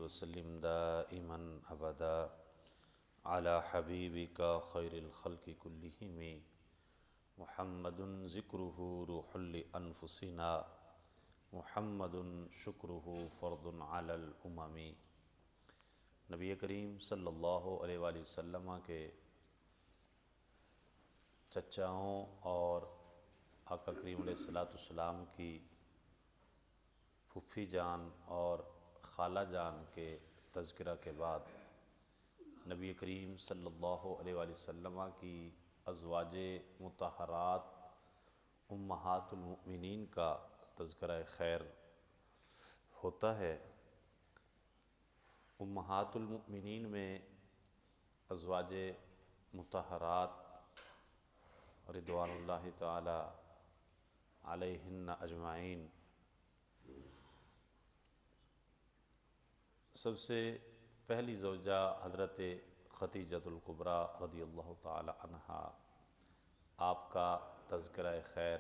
وسلم دائما ابدا على حبیبک خیر الخلق کلہم محمد ذکرہ روح لانفسنا محمد شکرہ فرض علی الامم۔ نبی کریم صلی اللہ علیہ وآلہ وسلم کے چچاؤں اور آقا کریم علیہ السلام کی پھوپھی جان اور خالہ جان کے تذکرہ کے بعد نبی کریم صلی اللہ علیہ وآلہ وسلم کی ازواج مطہرات امہات المؤمنین کا تذکرہ خیر ہوتا ہے۔ امہات المؤمنین میں ازواج مطہرات رضوان اللہ تعالی علیہن اجمعین، سب سے پہلی زوجہ حضرت خدیجۃ الکبریٰ رضی اللہ تعالی عنہا، آپ کا تذکرہ خیر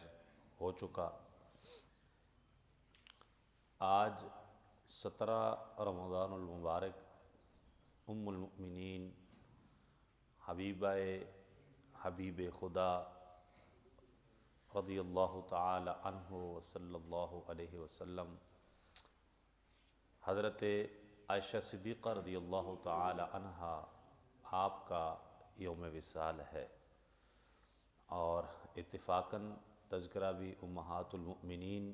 ہو چکا۔ آج 17 رمضان المبارک ام المؤمنین حبیبہ حبیب خدا رضی اللہ تعالی عنہ وصلی اللہ علیہ وسلم حضرت عائشہ صدیقہ رضی اللہ تعالی عنہا آپ کا یوم وصال ہے، اور اتفاقاً تذکرہ بھی امہات المؤمنین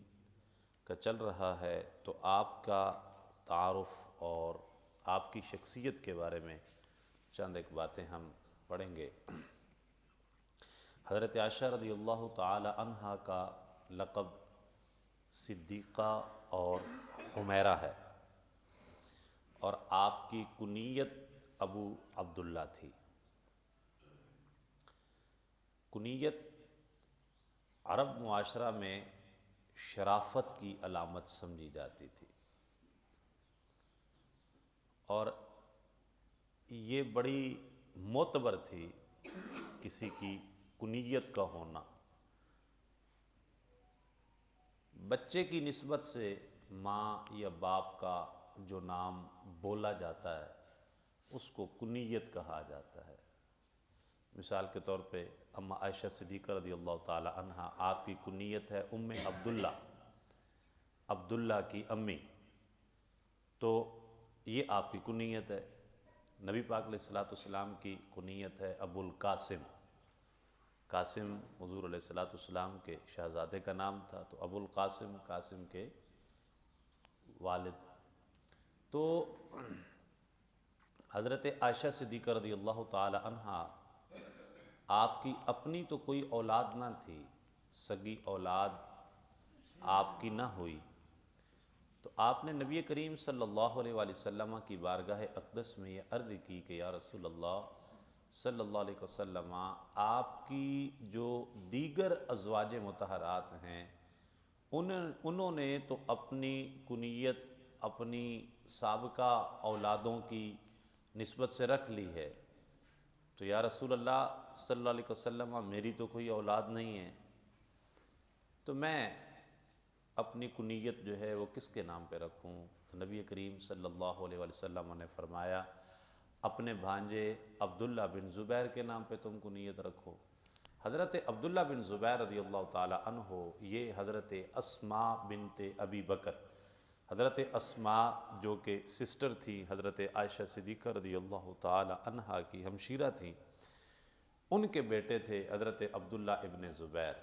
کا چل رہا ہے، تو آپ کا تعارف اور آپ کی شخصیت کے بارے میں چند ایک باتیں ہم پڑھیں گے۔ حضرت عائشہ رضی اللہ تعالی عنہا کا لقب صدیقہ اور حمیرہ ہے، اور آپ کی کنیت ابو عبداللہ تھی۔ کنیت عرب معاشرہ میں شرافت کی علامت سمجھی جاتی تھی، اور یہ بڑی معتبر تھی کسی کی کنیت کا ہونا۔ بچے کی نسبت سے ماں یا باپ کا جو نام بولا جاتا ہے اس کو کنیت کہا جاتا ہے۔ مثال کے طور پہ اما عائشہ صدیقہ رضی اللہ تعالی عنہا، آپ کی کنیت ہے ام عبداللہ، عبداللہ کی امی، تو یہ آپ کی کنیت ہے۔ نبی پاک علیہ السلام کی کنیت ہے ابو القاسم، قاسم حضور علیہ السلام کے شہزادے کا نام تھا، تو ابو القاسم قاسم کے والد۔ تو حضرت عائشہ صدیقہ رضی اللہ تعالی عنہا، آپ کی اپنی تو کوئی اولاد نہ تھی، سگی اولاد آپ کی نہ ہوئی، تو آپ نے نبی کریم صلی اللہ علیہ وآلہ وسلم کی بارگاہ اقدس میں یہ عرض کی کہ یا رسول اللہ صلی اللہ علیہ وسلم، آپ کی جو دیگر ازواج مطہرات ہیں انہوں نے تو اپنی کنیت اپنی سابقہ اولادوں کی نسبت سے رکھ لی ہے، تو یا رسول اللہ صلی اللہ علیہ وسلم میری تو کوئی اولاد نہیں ہے، تو میں اپنی کنیت جو ہے وہ کس کے نام پہ رکھوں؟ تو نبی کریم صلی اللہ علیہ وآلہ وسلم نے فرمایا اپنے بھانجے عبداللہ بن زبیر کے نام پہ تم کنیت رکھو۔ حضرت عبداللہ بن زبیر رضی اللہ تعالی عنہ، یہ حضرت اسماء بنت ابی بکر، حضرت اسماء جو کہ سسٹر تھی حضرت عائشہ صدیقہ رضی اللہ تعالی عنہا کی، ہمشیرہ تھیں، ان کے بیٹے تھے حضرت عبداللہ ابن زبیر۔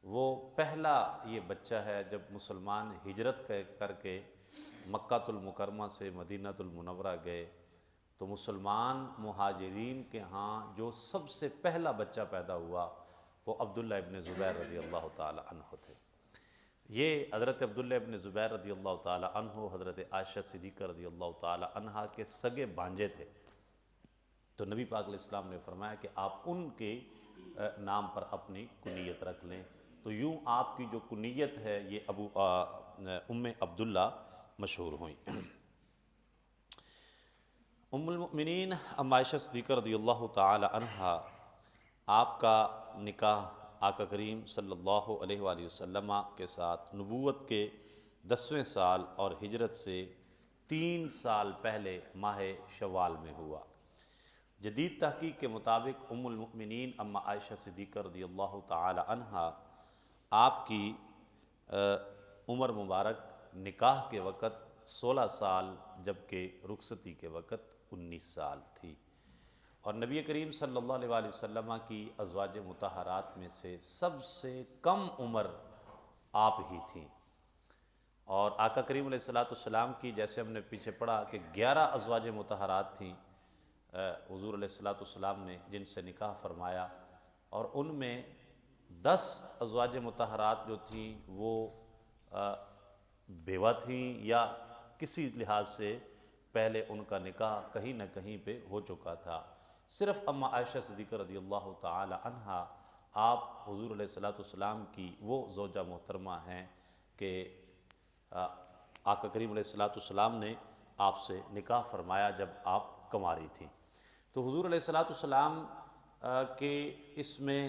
وہ پہلا یہ بچہ ہے جب مسلمان ہجرت کر کے مکہ المکرمہ سے مدینہ المنورہ گئے، تو مسلمان مہاجرین کے ہاں جو سب سے پہلا بچہ پیدا ہوا وہ عبداللہ ابن زبیر رضی اللہ تعالی عنہ تھے۔ یہ حضرت عبداللہ ابن زبیر رضی اللہ تعالی عنہ حضرت عائشہ صدیقہ رضی اللہ تعالی عنہا کے سگے بھانجے تھے، تو نبی پاک علیہ السلام نے فرمایا کہ آپ ان کے نام پر اپنی کنیت رکھ لیں، تو یوں آپ کی جو کنیت ہے یہ ام عبداللہ مشہور ہوئیں۔ ام المؤمنین ام عائشہ صدیقہ رضی اللہ تعالی عنہا، آپ کا نکاح آقا کریم صلی اللہ علیہ وآلہ وسلم کے ساتھ نبوت کے 10ویں سال اور ہجرت سے 3 سال پہلے ماہ شوال میں ہوا۔ جدید تحقیق کے مطابق ام المؤمنین اما عائشہ صدیقہ رضی اللہ تعالی عنہا آپ کی عمر مبارک نکاح کے وقت 16 سال جبکہ رخصتی کے وقت 19 سال تھی، اور نبی کریم صلی اللہ علیہ وآلہ وسلم کی ازواج مطہرات میں سے سب سے کم عمر آپ ہی تھیں، اور آقا کریم علیہ السلام کی جیسے ہم نے پیچھے پڑھا کہ 11 ازواج مطہرات تھیں حضور علیہ السلام نے جن سے نکاح فرمایا، اور ان میں 10 ازواج مطہرات جو تھیں وہ بیوہ تھیں یا کسی لحاظ سے پہلے ان کا نکاح کہیں نہ کہیں پہ ہو چکا تھا۔ صرف اما عائشہ صدیقہ رضی اللہ تعالی عنہا آپ حضور علیہ السلام کی وہ زوجہ محترمہ ہیں کہ آقا کریم علیہ السلام نے آپ سے نکاح فرمایا جب آپ کنواری تھیں۔ تو حضور علیہ السلام کے اس میں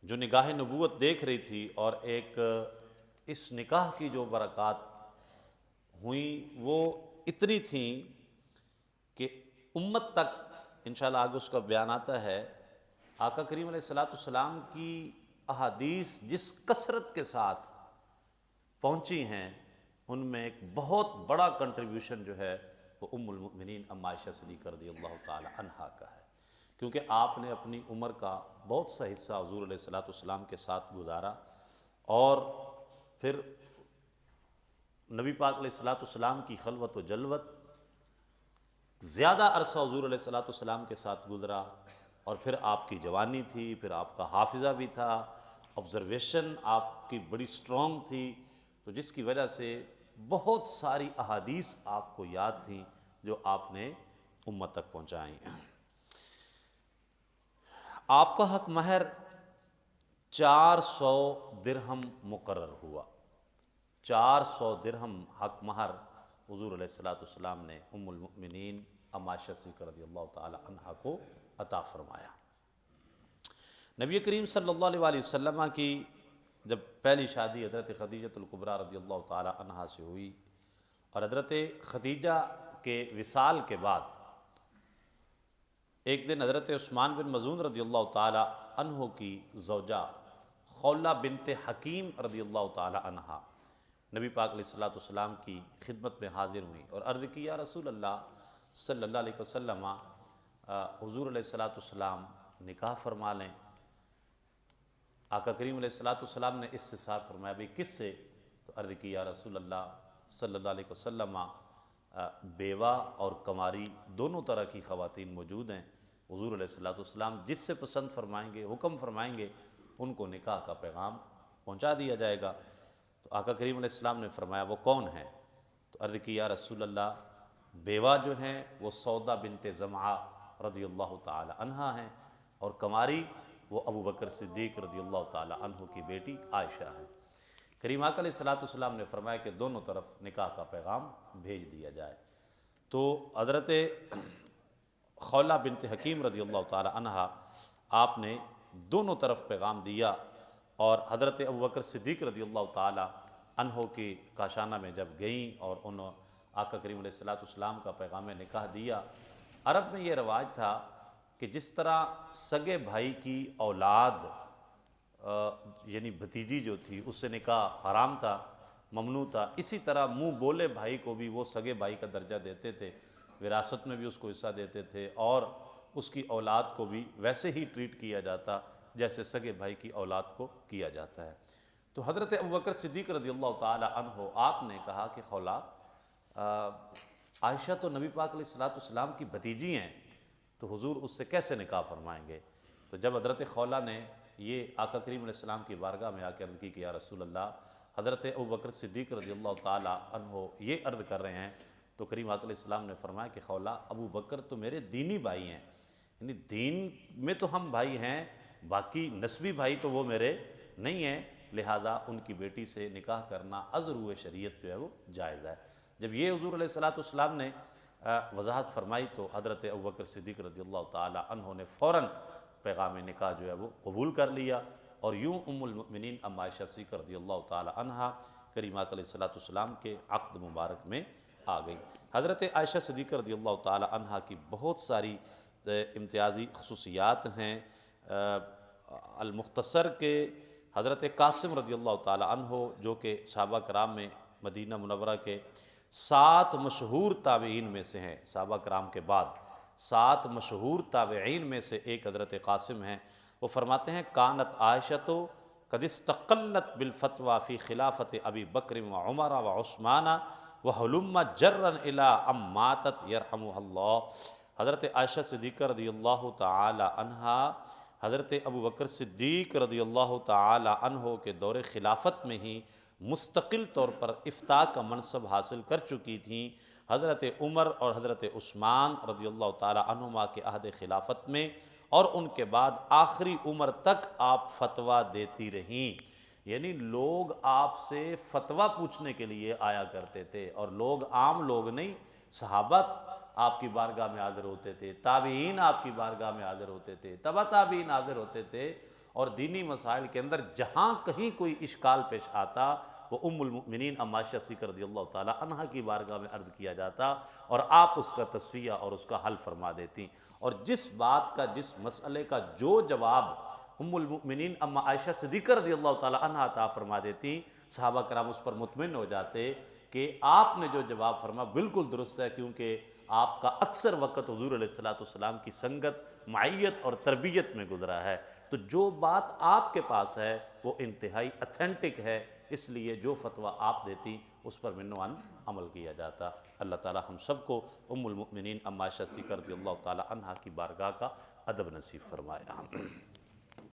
جو نگاہ نبوت دیکھ رہی تھی اور ایک اس نکاح کی جو برکات ہوئیں وہ اتنی تھیں کہ امت تک انشاءاللہ آگے اس کا بیان آتا ہے، آقا کریم علیہ السلام کی احادیث جس کثرت کے ساتھ پہنچی ہیں ان میں ایک بہت بڑا کنٹریبیوشن جو ہے وہ ام المؤمنین ام عائشہ صدیقہ رضی اللہ تعالی عنہا کا ہے، کیونکہ آپ نے اپنی عمر کا بہت سا حصہ حضور علیہ السلام کے ساتھ گزارا، اور پھر نبی پاک علیہ السلام کی خلوت و جلوت زیادہ عرصہ حضور علیہ السلام کے ساتھ گزرا، اور پھر آپ کی جوانی تھی، پھر آپ کا حافظہ بھی تھا، آبزرویشن آپ کی بڑی سٹرونگ تھی، تو جس کی وجہ سے بہت ساری احادیث آپ کو یاد تھیں جو آپ نے امت تک پہنچائیں۔ آپ کا حق مہر 400 درہم مقرر ہوا، 400 درہم حق مہر حضور علیہ السلام نے ام المؤمنین ام عائشہ صدیقہ رضی اللہ تعالی عنہا کو عطا فرمایا۔ نبی کریم صلی اللہ علیہ وآلہ وسلم کی جب پہلی شادی حضرت خدیجہ الکبریٰ رضی اللہ تعالی عنہا سے ہوئی، اور حضرت خدیجہ کے وصال کے بعد ایک دن حضرت عثمان بن مظعون رضی اللہ تعالی عنہ کی زوجہ خولہ بنت حکیم رضی اللہ تعالی عنہا نبی پاک علیہ السلام کی خدمت میں حاضر ہوئیں اور عرض کی یا رسول اللہ صلی اللہ علیہ وسلم حضور علیہ السلام نکاح فرما لیں۔ آقا کریم علیہ السلام نے استفسار فرمایا بھی کس سے؟ تو عرض کی یا رسول اللہ صلی اللہ علیہ وسلم بیوہ اور کنواری دونوں طرح کی خواتین موجود ہیں، حضور علیہ السلام جس سے پسند فرمائیں گے حکم فرمائیں گے ان کو نکاح کا پیغام پہنچا دیا جائے گا۔ تو آقا کریم علیہ السلام نے فرمایا وہ کون ہیں؟ تو عرض کی یا رسول اللہ بیوہ جو ہیں وہ سودا بنت زمعہ رضی اللہ تعالی عنہا ہیں، اور کنواری وہ ابو بکر صدیق رضی اللہ تعالی عنہ کی بیٹی عائشہ ہے۔ کریم آقا علیہ السلام نے فرمایا کہ دونوں طرف نکاح کا پیغام بھیج دیا جائے۔ تو حضرت خولہ بنت حکیم رضی اللہ تعالی عنہا آپ نے دونوں طرف پیغام دیا، اور حضرت ابو بکر صدیق رضی اللہ تعالی عنہ کی کاشانہ میں جب گئیں اور انہوں آقا کریم علیہ السلام کا پیغام نکاح دیا۔ عرب میں یہ رواج تھا کہ جس طرح سگے بھائی کی اولاد یعنی بھتیجی جو تھی اس سے نکاح حرام تھا، ممنوع تھا، اسی طرح منہ بولے بھائی کو بھی وہ سگے بھائی کا درجہ دیتے تھے، وراثت میں بھی اس کو حصہ دیتے تھے، اور اس کی اولاد کو بھی ویسے ہی ٹریٹ کیا جاتا جیسے سگے بھائی کی اولاد کو کیا جاتا ہے۔ تو حضرت ابوبکر صدیق رضی اللہ تعالی عنہ آپ نے کہا کہ خولہ عائشہ تو نبی پاک علیہ السلام کی بھتیجی ہیں، تو حضور اس سے کیسے نکاح فرمائیں گے؟ تو جب حضرت خولہ نے یہ آقا کریم علیہ السلام کی بارگاہ میں آ کے عرض کی کہ یا رسول اللہ حضرت ابوبکر صدیق رضی اللہ تعالی عنہ یہ عرض کر رہے ہیں، تو کریم آقا علیہ السلام نے فرمایا کہ خولہ ابو بکر تو میرے دینی بھائی ہیں، یعنی دین میں تو ہم بھائی ہیں، باقی نسبی بھائی تو وہ میرے نہیں ہیں، لہٰذا ان کی بیٹی سے نکاح کرنا از روئے شریعت جو ہے وہ جائز ہے۔ جب یہ حضور علیہ السلام نے وضاحت فرمائی تو حضرت ابوبکر صدیق رضی اللہ تعالی عنہ نے فوراً پیغام نکاح جو ہے وہ قبول کر لیا، اور یوں ام المؤمنین ام عائشہ صدیقہ رضی اللہ تعالی عنہا کریمہ علیہ الصلوۃ والسلام کے عقد مبارک میں آ گئی۔ حضرت عائشہ صدیقہ رضی اللہ تعالی عنہا کی بہت ساری امتیازی خصوصیات ہیں۔ المختصر کے حضرت قاسم رضی اللہ تعالی عنہ جو کہ صحابہ کرام میں مدینہ منورہ کے 7 مشہور تابعین میں سے ہیں، صحابہ کرام کے بعد 7 مشہور تابعین میں سے ایک حضرت قاسم ہیں۔ وہ فرماتے ہیں کانت عائشہ قد استقلت بالفتوى فی خلافت ابی بکر و عمر و عثمان و حلم جرا الی ام ماتت یرحمها اللہ۔ حضرت عائشہ صدیقہ رضی اللہ تعالی عنہا حضرت ابو بکر صدیق رضی اللہ تعالی عنہ کے دور خلافت میں ہی مستقل طور پر افتاء کا منصب حاصل کر چکی تھیں۔ حضرت عمر اور حضرت عثمان رضی اللہ تعالی عنہما کے عہد خلافت میں اور ان کے بعد آخری عمر تک آپ فتویٰ دیتی رہیں، یعنی لوگ آپ سے فتویٰ پوچھنے کے لیے آیا کرتے تھے، اور لوگ عام لوگ نہیں، صحابہ آپ کی بارگاہ میں حاضر ہوتے تھے، تابعین آپ کی بارگاہ میں حاضر ہوتے تھے، تبع تابعین حاضر ہوتے تھے، اور دینی مسائل کے اندر جہاں کہیں کوئی اشکال پیش آتا وہ ام المؤمنین عائشہ صدیقہ رضی اللہ تعالی عنہا کی بارگاہ میں عرض کیا جاتا اور آپ اس کا تصفیہ اور اس کا حل فرما دیتی، اور جس بات کا جس مسئلے کا جو جواب ام المؤمنین عائشہ صدیقہ رضی اللہ تعالی عنہا عطا فرما دیتی، صحابہ کرام اس پر مطمئن ہو جاتے کہ آپ نے جو جواب فرما بالکل درست ہے، کیونکہ آپ کا اکثر وقت حضور علیہ الصلوۃ والسلام کی سنگت، معیت اور تربیت میں گزرا ہے، تو جو بات آپ کے پاس ہے وہ انتہائی اتھینٹک ہے، اس لیے جو فتویٰ آپ دیتی اس پر منوان عمل کیا جاتا۔ اللہ تعالی ہم سب کو ام المؤمنین عائشہ صدیقہ رضی اللہ تعالی عنہا کی بارگاہ کا ادب نصیب فرمائے۔